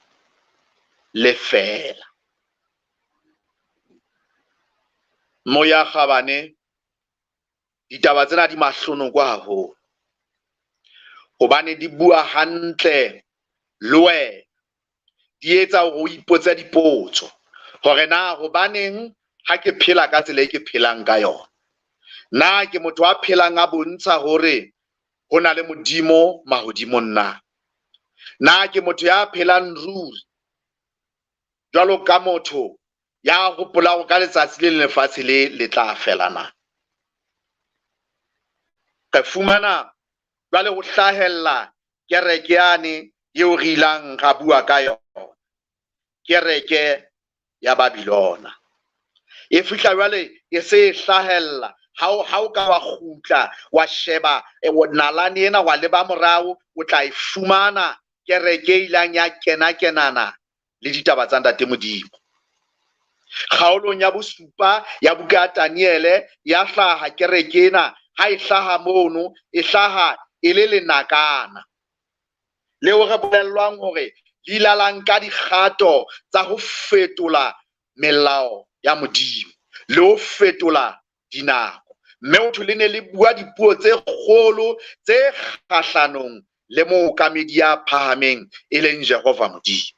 le fela. Moya kgabane ditaba tsena di mahlonoko haholo hobane di bua hantle le wena, di etsa hore o ipotse dipotso hore na hobaneng ha ke phela ka tsela e ke phelang ka yona, na ke motho a phelang a bontsha hore ho na le Modimo mahodimong na ke motho ya phelang ruri jwalo ka motho ya hopola go ka letsatsi le lefatshe le tla fela na. Re fumana jwale ho hlahella kereke yane eo re ilang ra bua ka yona, kereke ya Babilona e fihla jwale e se hlahella ha o ka wa kgutla wa sheba nalane ena wa leba morao o tla e fumana kereke ilang ya kenana le ditaba tsa Ntate Modimo. Kgaolong ya bosupa ya buka ya Daniele ya hlaha kereke ena, ha e hlaha mono e hlaha e le lenakana leo re bolellwang hore le ilalang ka dikgato tsa ho fetola melao ya Modimo le ho fetola dinako, mme motho le ne le bua dipuo tse kgolo tse kgahlanong le mookamedi ya phahameng e leng Jehova Modimo.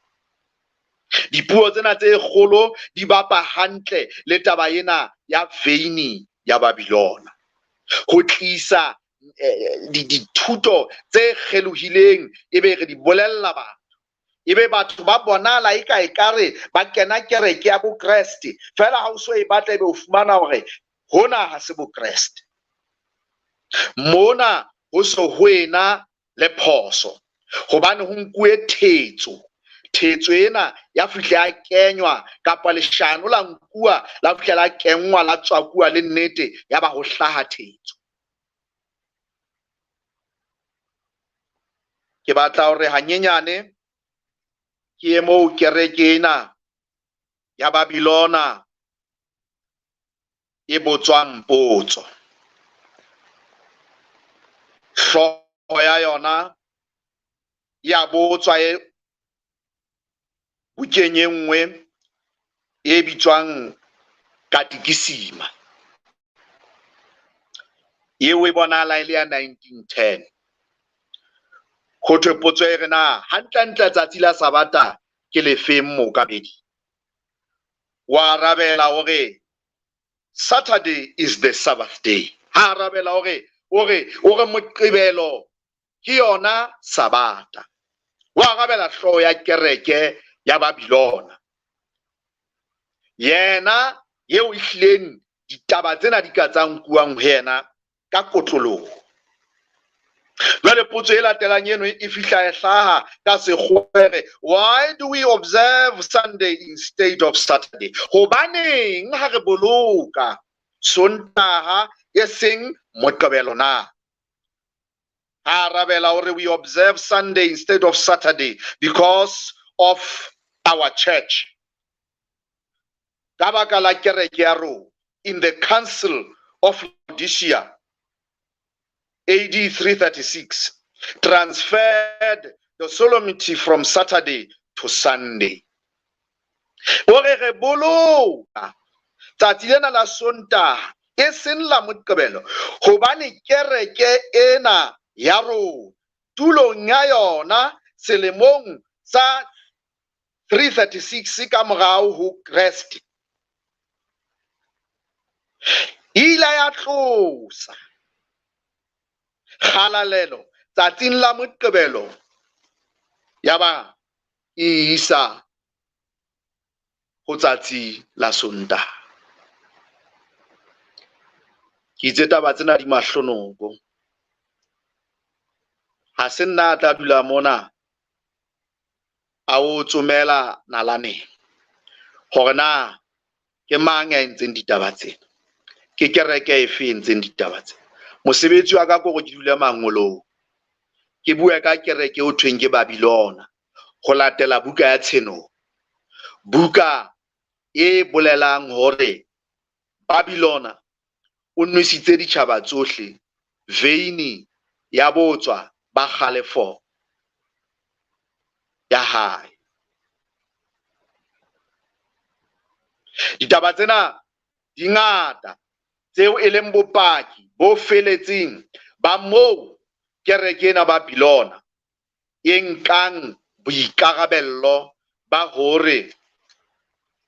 Dipuo tsena tse kgolo di bapa hantle le taba ena ya veini ya Babilona ho tlisa dithuto tse kgelohileng, ebe re di bolella batho, ebe batho ba bonala e ka ekare ba kena kereke ya bokreste fela ha o so e batla ebe o fumana hore hona ha se bokreste, mona ho so ho ena le phoso hobane ho nkuwe thetso ena ya fihla ya kenywa kapa leshano la nkuwa la fihla la kenngwa la tswakuwa le nnete ya ba ho hlaha thetso. Ke batla hore hanyenyane ke emo kereke ena ya Babilona e botswang potso, hlooho ya yona ya botswa bukeng e nngwe e bitswang Katekisima eo e bonahala e le ya 1910. Ho thwe potso e re na hantlentle tsatsi la Sabata ke le feng mookamedi? Wa arabela hore Saturday is the Sabbath day. Ha arabela hore Moqebelo ke yona Sabata. Wa arabela hlooho ya kereke ya Babilona, yena eo ehlileng ditaba tsena di ka tsa nkuwang ho yena ka kotloloho. Jwale potso e latelang eno e fihla e hlaha ka sekgwere, why do we observe Sunday instead of Saturday? Hobaneng ha re boloka Sontaha e seng Moqebelo na? Ha arabela hore we observe Sunday instead of Saturday because of our church. Ka baka la kereke ya rona, in the Council of Laodicea AD 336 transferred the solemnity from Saturday to Sunday. Ore re boloka tsatsi lena la Sontaha e seng la Moqebelo hobane kereke ena ya rona tulong ya yona selemong sa 336 ka morao ho Kreste ila ya tlosa kgalalelo tsatsing la Moqebelo ya ba isa ho tsatsi la Sontaha. Ke itse taba tsena di mahlonoko, ha se nna a tla dula mona a o tsomela nalaneng hore na ke mang ya entseng ditaba tsena, ke kereke e fe e entseng ditaba tsena. Mosebetsi wa ka ke hore ke dule mangolong, ke bue ka kereke ho thweng ke Babilona ho latela buka ya Tshenolo, buka e bolelang hore Babilona o nwisitse ditjhaba tsohle veini ya botswa ba kgalefo ya hae. Ditaba tsena di ngata tseo e leng bopaki bo feletseng ba moo kereke ena Babilona e nkang boikarabello ba hore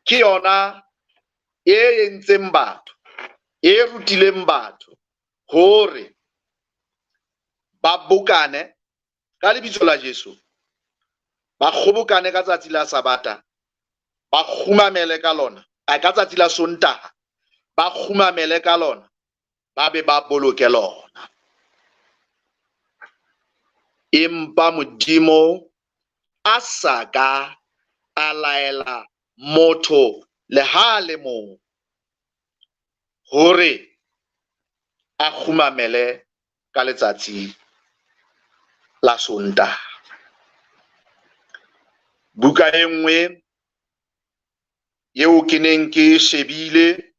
ke yona e entseng batho, e rutileng batho hore ba bokane ka lebitso la Jesu, ba kgobokane ka tsatsi la Sabata, ba khumamele ka lona ka tsatsi la Sontaha, ba khumamele ka lona, ba be ba boloke lona. Empa Modimo a sa ka a laela motho le ha le mong hore a khumamele ka letsatsi la Sontaha. Buka e nngwe eo ke neng ke shebile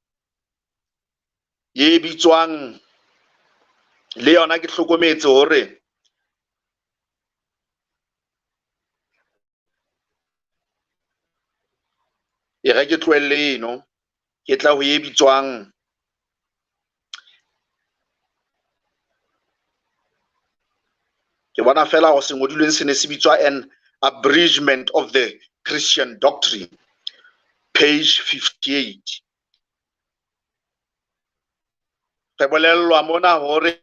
e bitswang, le yona ke hlokometse hore e re ke tlohelle eno, ke tla ho e bitswang ke bona fela ho se ngodilweng se ne se bitswa An Abridgment of the Christian Doctrine, page 58. Re bolellwa mona hore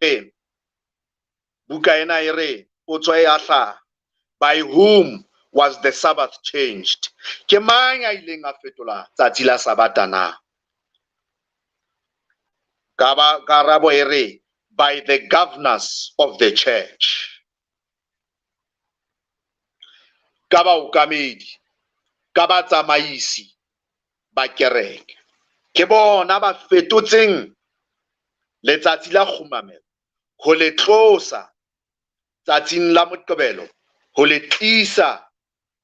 buka ena e re potso e ahla, by whom was the Sabbath changed? Ke mang a ileng a fetola tsatsi la Sabata na? Karabo e re by the governors of the church, ka baokamedi, ka batsamaisi ba kereke. Ke bona ba fetotseng letsatsi la khumamelo ho le tlosa tsatsing la Moqebelo, ho le tlisa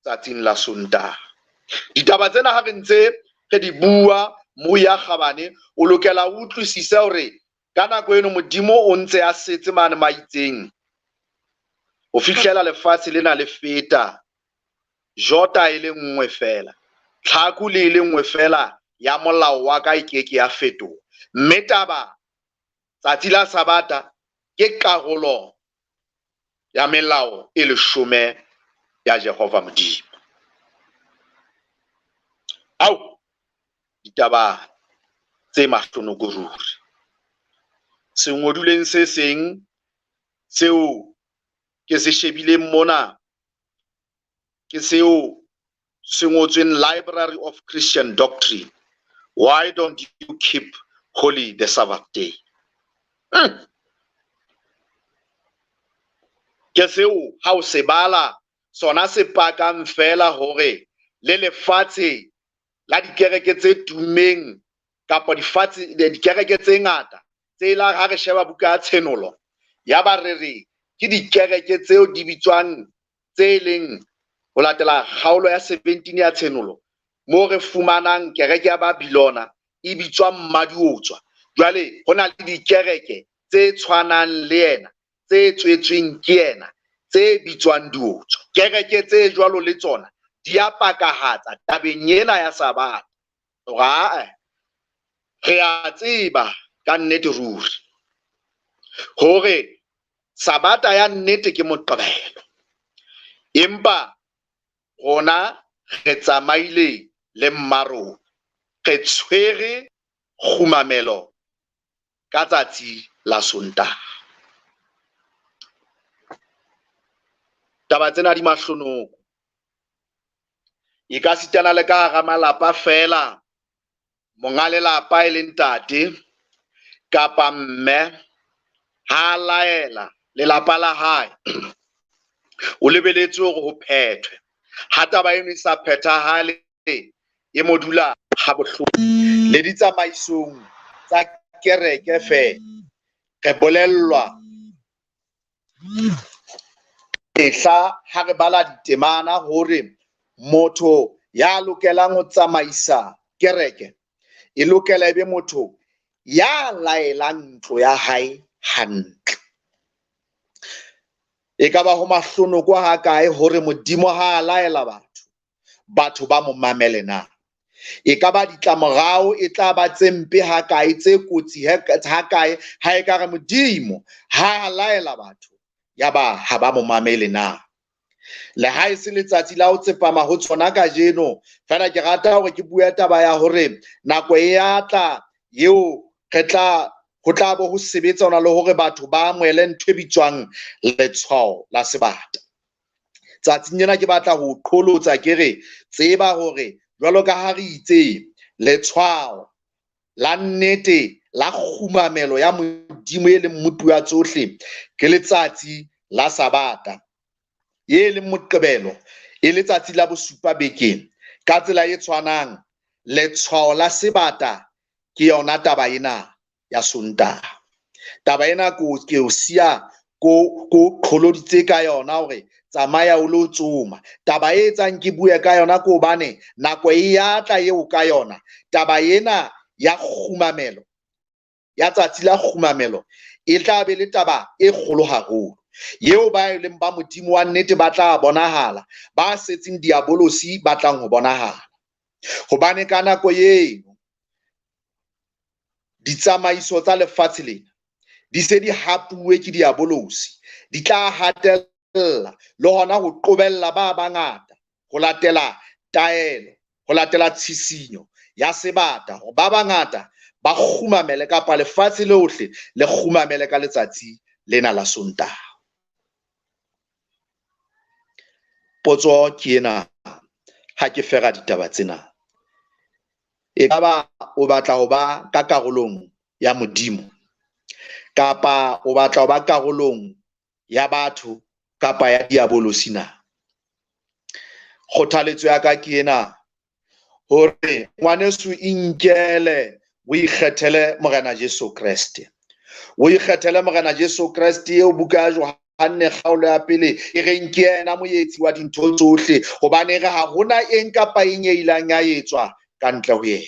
tsatsing la Sontaha. Ditaba tsena ha re ntse re di bua mo ya Kgabane, o lokela o utlwisise hore ka nako eno Modimo o ntse a setse mane maitseng ho fihlela lefatshe lena le feta, Jota e le nngwe fela, Tlhaku le le nngwe fela ya molao wa ka e keke ya fetoha. Mme taba tsatsi la Sabata ke karolo ya melao e 10 ya Jehova Modimo. Au, ditaba tse mahlonoko ruri. Se ngoduleng se seng seo ke se shebileng mona ke seo se ngotsweng Library of Christian Doctrine. Why don't you keep holy the Sabbath day? Ke seo ha o se bala sona se pakang fela hore le lefatshe la dikereke tse tumeng kapa dikereke tse ngata tse la ha re sheba buka ya Tshenolo ya ba re ke dikereke tseo di bitswang tse leng ho latela kgaolo ya 17 ya Tshenolo, mo re fumanang kereke ya Babilona e bitswang Mmaduotswa. Jwale ho na le dikereke tse tshwanang le yena, tse tswetsweng ke yena, tse bitswang Duotswa. Kereke tse jwalo le tsona di a pakahatsa tabeng ena ya Sabata. Re a tseba ka nnete ruri hore Sabata ya nnete ke Moqebelo, empa rona re tsamaile le mmarong, re tshwere khumamelo ka tsatsi la Sontaha. Taba tsena di mahlonoko, e ka sitana le ka hara malapa fela, monga lelapa e leng ntate kapa mme ha laela lelapa la hae o lebeletse hore ho phethwe ha taba eno e sa phethahale e modula ha bohloko le ditsamaisong tsa kereke fe re bolellwa ehla ha re bala ditemana hore motho ya lokelang ho tsamaisa kereke e lokela ebe motho ya laelang ntlo ya hae hantle. E ka ba ho mahlonoko ha kae hore Modimo ha a laela batho ba mo mamele na? E ka ba ditlamorao e tla ba tse mpe ha kae, tse kotsi ha kae ha e ka re Modimo ha a laela batho ya ba ha ba mo mamele na? Le ha e se letsatsi la ho tsepama ho tsona kajeno, fela ke rata hore ke bue taba ya hore nako e ya tla eo ho tla bo ho sebetsana le hore batho ba amohele ntho e bitswang letshwao la sebata. Tsatsing lena ke batla ho qholotsa ke re tseba hore jwalo ka ha re itse letshwao la nnete la kgumamelo ya Modimo e leng motuwa tsohle ke letsatsi la Sabata, e leng Moqebelo, e letsatsi la bosupa bekeng. Ka tsela e tshwanang, letshwao la sebata ke yona taba ena ya Sontaha. Taba ena ke o siya ko qholoditse ka yona hore tsamaya o lo tsoma. Taba e etsang ke bue ka yona ke hobane nako e ya tla eo ka yona taba ena ya kgumamelo, ya tsatsi la kgumamelo, e tla be le taba e kgolo haholo eo ba e leng ba Modimo wa nnete ba tla bonahala, ba setseng diabolosi ba tlang ho bonahala. Hobane ka nako eno ditsamaiso tsa lefatshe lena di se di hapuwe ke diabolosi, di tla hatella le hona ho qobella ba bangata ho latela taelo, ho latela tshisinyo ya sebata, ho ba bangata ba kgumamele kapa lefatshe lohle le kgumamele ka letsatsi lena la Sontaha. Potso ke ena, ha ke fera ditaba tsena, e ka ba o batla ho ba ka karolong ya Modimo kapa o batla ho ba karolong ya batho kapa ya diabolosi na? Kgothaletso ya ka ke ena hore ngwaneso inkele o ikgethele Morena Jesu Kreste. O ikgethele Morena Jesu Kreste eo buka ya Johane kgaolo ya pele e reng ke yena moetsi wa dintho tsohle, hobane re ha hona eng kapa eng e ilang ya etswa ka ntle ho yena.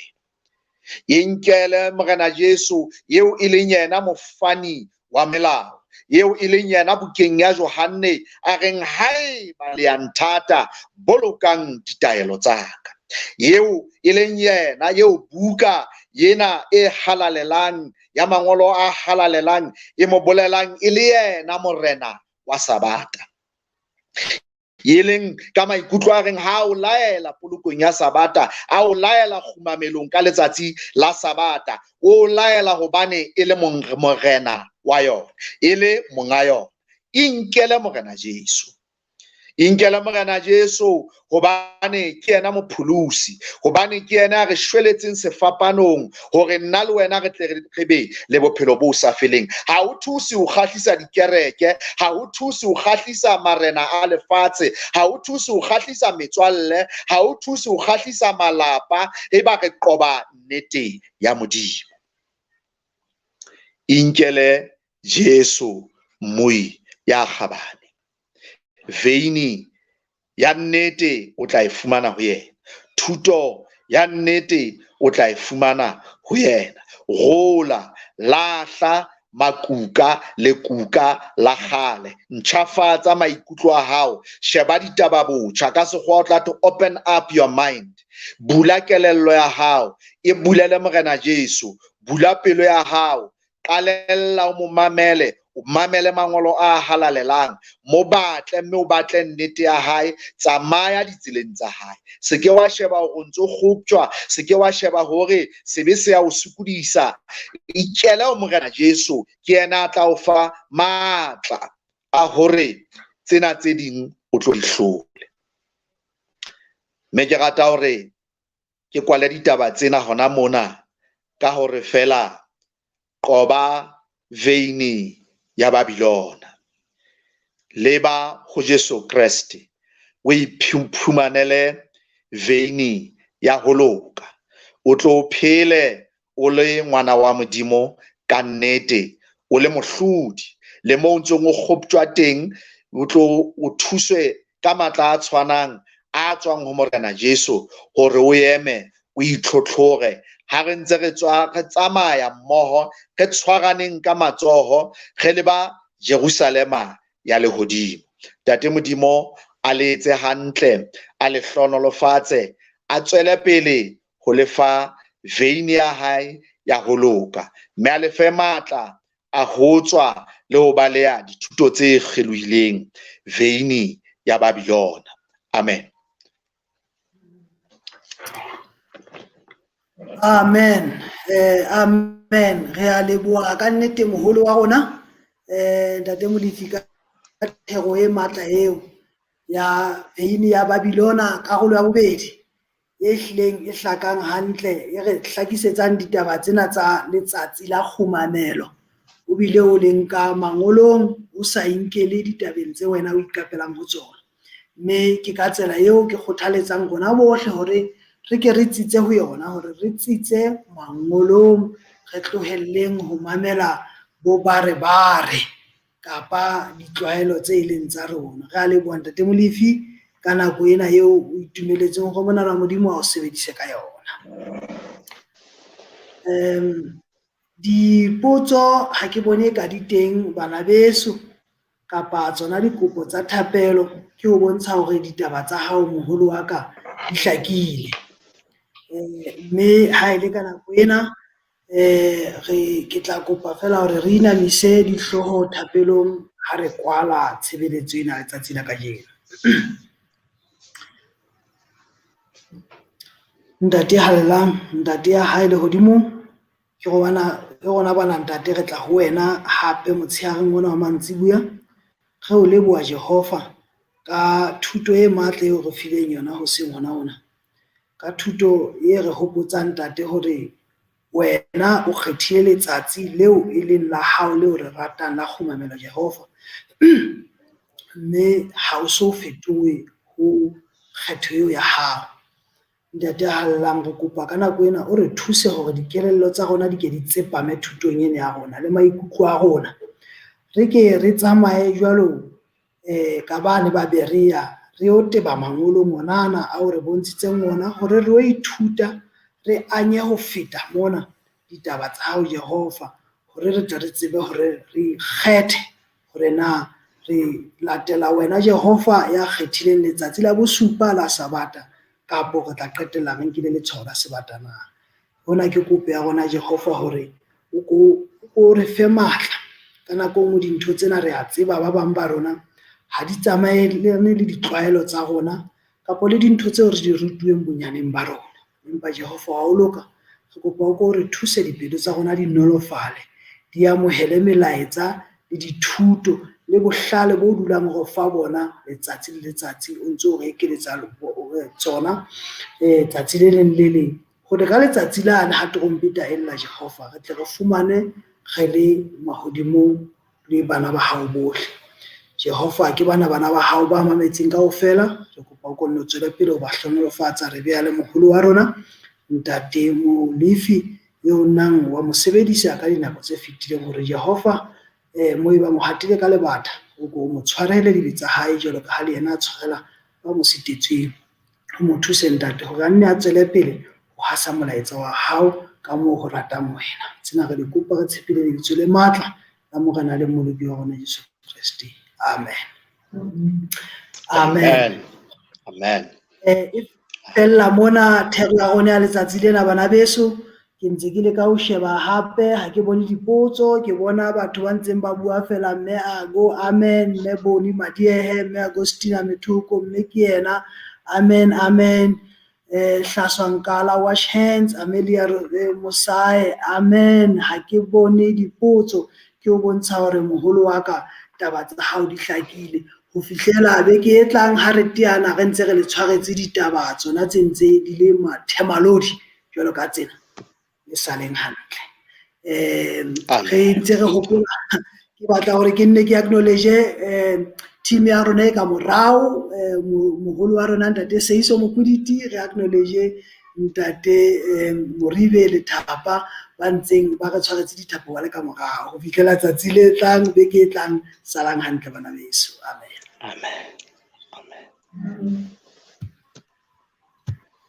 Inkele Morena Jesu eo e leng yena mofani wa melao, eo e leng yena bukeng ya Johane a reng haeba le ya nthata bolokang ditaelo tsa ka, eo e leng yena eo buka yena e halalelang ya mangolo a halalelang e mo bolelang e le yena morena wa Sabata, e leng ka maikutlo a reng ha o laela polokong ya Sabata, a o laela kgumamelong ka letsatsi la Sabata, o laela hobane e le morena wa yona, e le monga yona. Inkele Morena Jesu, inkele Morena Jesu hobane ke yena mopholosi, hobane ke yena re shweletseng sefapanong hore nna le wena re tle re be le bophelo bo sa feleng. Ha o thuse ho kgahlisa dikereke, ha o thuse ho kgahlisa marena a lefatshe, ha o thuse ho kgahlisa metswalle, ha o thuse ho kgahlisa malapa, e ba re qoba nnete ya Modimo. Inkele Jesu moi ya kgabane, veini ya nnete o tla e fumana ho yena, thuto ya nnete o tla e fumana ho yena. Rola, lahla makuka le kuka la kgale, ntjhafatsa maikutlo a hao, sheba ditaba botjha, ka sekgowa o tla to open up your mind, bula kelello ya hao, e bulele Morena Jesu, bula pelo ya hao, qalella o mo mamele, o mamele mangolo a halalelang, mo batle mme o batle nnete ya hae, tsamaya ditseleng tsa hae. Se ke wa sheba hore o ntso kgoptjwa, se ke wa sheba hore sebe se ya o sokodisa. Ikele ho Morena Jesu, ke yena a tla o fa matla a hore tsena tse ding o tlo di hlole. Mme ke rata hore ke kwale ditaba tsena hona mona ka hore fela qoba veini ya Babilona, leba ho Jesu Kreste, o iphumanele veini ya ho loka, o tlo phele o le ngwana wa Modimo ka nnete, o le mohlodi, le mo ntsong o kgoptjwa teng, o tlo o thuswe ka matla a tshwanang a tswang ho Morena Jesu hore o eme o itlhotlhore. Ha re ntse re tsamaya mmoho, re tshwaraneng ka matsoho, re le ba Jerusalema ya lehodimo. Tate Modimo a le etse hantle, a le hlonolofatse, a tswele pele ho lefa veini ya hae ya ho loka, mme a le fe matla a ho tswa le ho baleha dithuto tse kgelohileng, veini ya Babilona. Amen. Amen. Amen. Re a leboha ka nnete moholo wa rona ntate Molefi ka thero e matla eo ya veini ya Babilona, karolo ya bobedi e hlileng e hlakang hantle, e re hlakisetsang ditaba tsena tsa letsatsi la kgumamelo. O bile o leng ka mangolong, o sa inkele ditabeng tse wena o ikapelang ho tsona. Mme ke ka tsela eo ke kgothaletsang rona bohle hore re ke re tsitse ho yona, hore re tsitse mangolong, re tlohelleng ho mamela bo bare kapa ditlwaelo tse leng tsa rona. Re a leboha ntate Molefi ka nako ena eo o itumeletseng ho Mona Modimo a o sebedise ka yona. Dipotso ha ke bone ka di teng bana beso, kapa tsona dikopo tsa thapelo, ke ho bontsha hore ditaba tsa hao moholo wa ka di hlakile. Mme ha ile ka nako ena ke tla kopa fela hore re inamise dihlooho thapelong ha re kwala tshebeletso ena letsatsi la kajeno. Ntate Hallelang, ntate ya hae lehodimo, ke rona bana ntate re tla ho wena hape motsheareng ona wa mantsibuya, re o leboha Jehova ka thuto e matla eo re fileng yona hoseng hona ona, ka thuto e re hopotsang ntate hore wena o kgethile letsatsi leo e leng la hao leo re ratang la kgumamelo Jehova, mme ha o so fetohe ho kgetho eo ya hao. Ntate Hallelang, re kopa ka nako ena o re thuse hore dikelello tsa rona di ke di tsepame thutong ena ya rona le maikutlo a rona, re ke re tsamaye jwalo ka bane ba Berea, re o teba mangolo monana ao re bontshitseng ona, hore re o ithuta, re anye ho feta mona ditaba tsa hao Jehova, hore re tle re tsebe hore re kgethe hore na re latela wena Jehova ya kgethileng letsatsi la bosupa la Sabata, kapo re tla qetella re nkile letshwao la sebata na. Hona ke kopo ya rona Jehova hore o re fe matla. Ka nako nngwe dintho tsena re a tseba ba bang ba rona ha di tsamaelane le ditlwaelo tsa rona, kapo le dintho tseo re di rutuweng bonyaneng ba rona. Empa Jehova wa o loka, re kopa o re thuse dipelo tsa rona di nolofale, di amohele melaetsa le dithuto le bohlale bo dulang ho fa bona letsatsi le letsatsi, o ntso re ekeletsa tsona tsatsi le leng le leng, hore ka letsatsi lane ha trompeta e lla Jehova, re tle re fumane re le mahodimong le bana ba hao bohle. Jehova ke bana ba hao ba mametseng kaofela, re kopa o nno tswele pele ho ba hlonolofatsa, re beha le moholo wa rona ntate Molefi eo nang wa mo sebedisa ka dinako tse fetileng, hore Jehova mo eba mo hatile ka lebata, o mo tshwarele dibe tsa hae jwalo ka ha le yena a tshwarela ba mo sitetsweng. O mo thuse ntate hore a nne a tswele pele ho hasa molaetsa wa hao ka moo ho ratang wena. Tsena re di kopa re tshepile lebitso le matla la Morena le Molodi wa rona Jesu Kriste. Amen. Amen. Amen. Fella mona thero ya rona ya letsatsi lena bana beso, ke ntse ke le ka ho sheba hape, ha ke bone dipotso, ke bona batho ba ntseng ba bua fela. Mme a go amen, mme Boni Madiehe, mme Agostina Methuko, mme ke yena amen amen. Hlaswankala wash hands, Amelia Mosai amen. Ha ke bone dipotso, ke o bontsha hore moholo wa ka taba tsa hao di hlakile. Ho fihlela beke e tlang ha re teana re ntse re le tshwaretse ditaba tsona tse ntse di le mathemalodi jwalo ka tsena le saleng hantle. Re ntse re hopola, ke batla hore ke nne ke acknowledge team ya rona e ka morao, moholo wa rona Ntate Seiso Mokuditi, re acknowledge Ntate Moribe le Thapa ba ntseng ba re tshwaretse dithapo ba le ka morao. Ho fihlela tsatsi le tlang, beke e tlang, salang hantle bana beso. Amen. Amen. Amen.